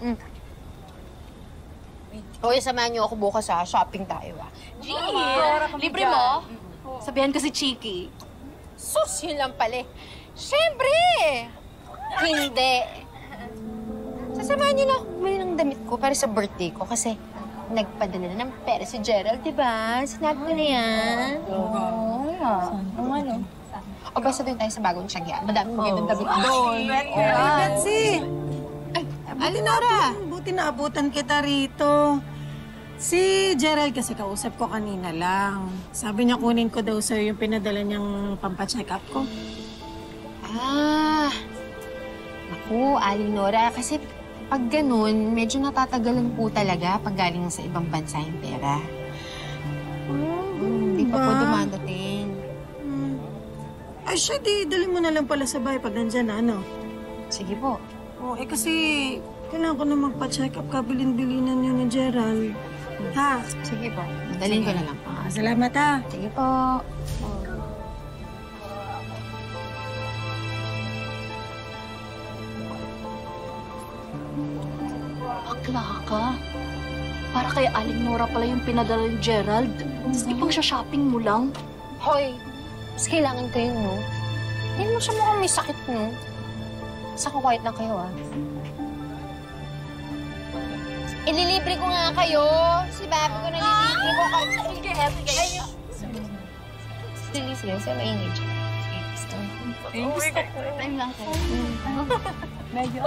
Mm. Okay, samahan niyo ako bukas sa shopping tayo, Libre mo? Sabihan ko si Chiki. Sus, yun lang pala. Siyempre! Hindi. Sasamahan niyo na ako bumili ng damit ko para sa birthday ko kasi nagpadala na ng pera si Gerald, di ba? Sinabi ko na yan. O basta doon tayo sa bagong tiyagya. Madaming magandang damit doon. Betsy! Ay, Alinora! Buti naabutan kita rito. Si Gerald kasi kausap ko kanina lang. Sabi niya kunin ko daw sa'yo yung pinadala niyang pampacheck up ko. Naku, Alinora, kasi pag ganun, medyo natatagalan po talaga pag galing sa ibang bansa yung pera. Hindi pa po dumadating. Ay, siya, dali mo na lang pala sa bahay pag nandyan na, ano? Sige po. Kasi kailangan ko na magpa-check up. Kabilin-bilinan yun ni Gerald. Ha? Sige po. Dalhin ko na lang po. Salamat, ha? Sige po. Bakla ka. Para kay Aling Nora pala yung pinadala ni Gerald. Tapos ipang shopping mo lang. Hoy, mas kailangan kayo, no? Hindi mo siya mukhang may sakit, no? Saka quiet lang kayo, Ililibre ko nga kayo. Si Bobby ko nalilibre ko kayo. Sige. Saan maingay dyan? Gusto ko. Time lang kayo. Medyo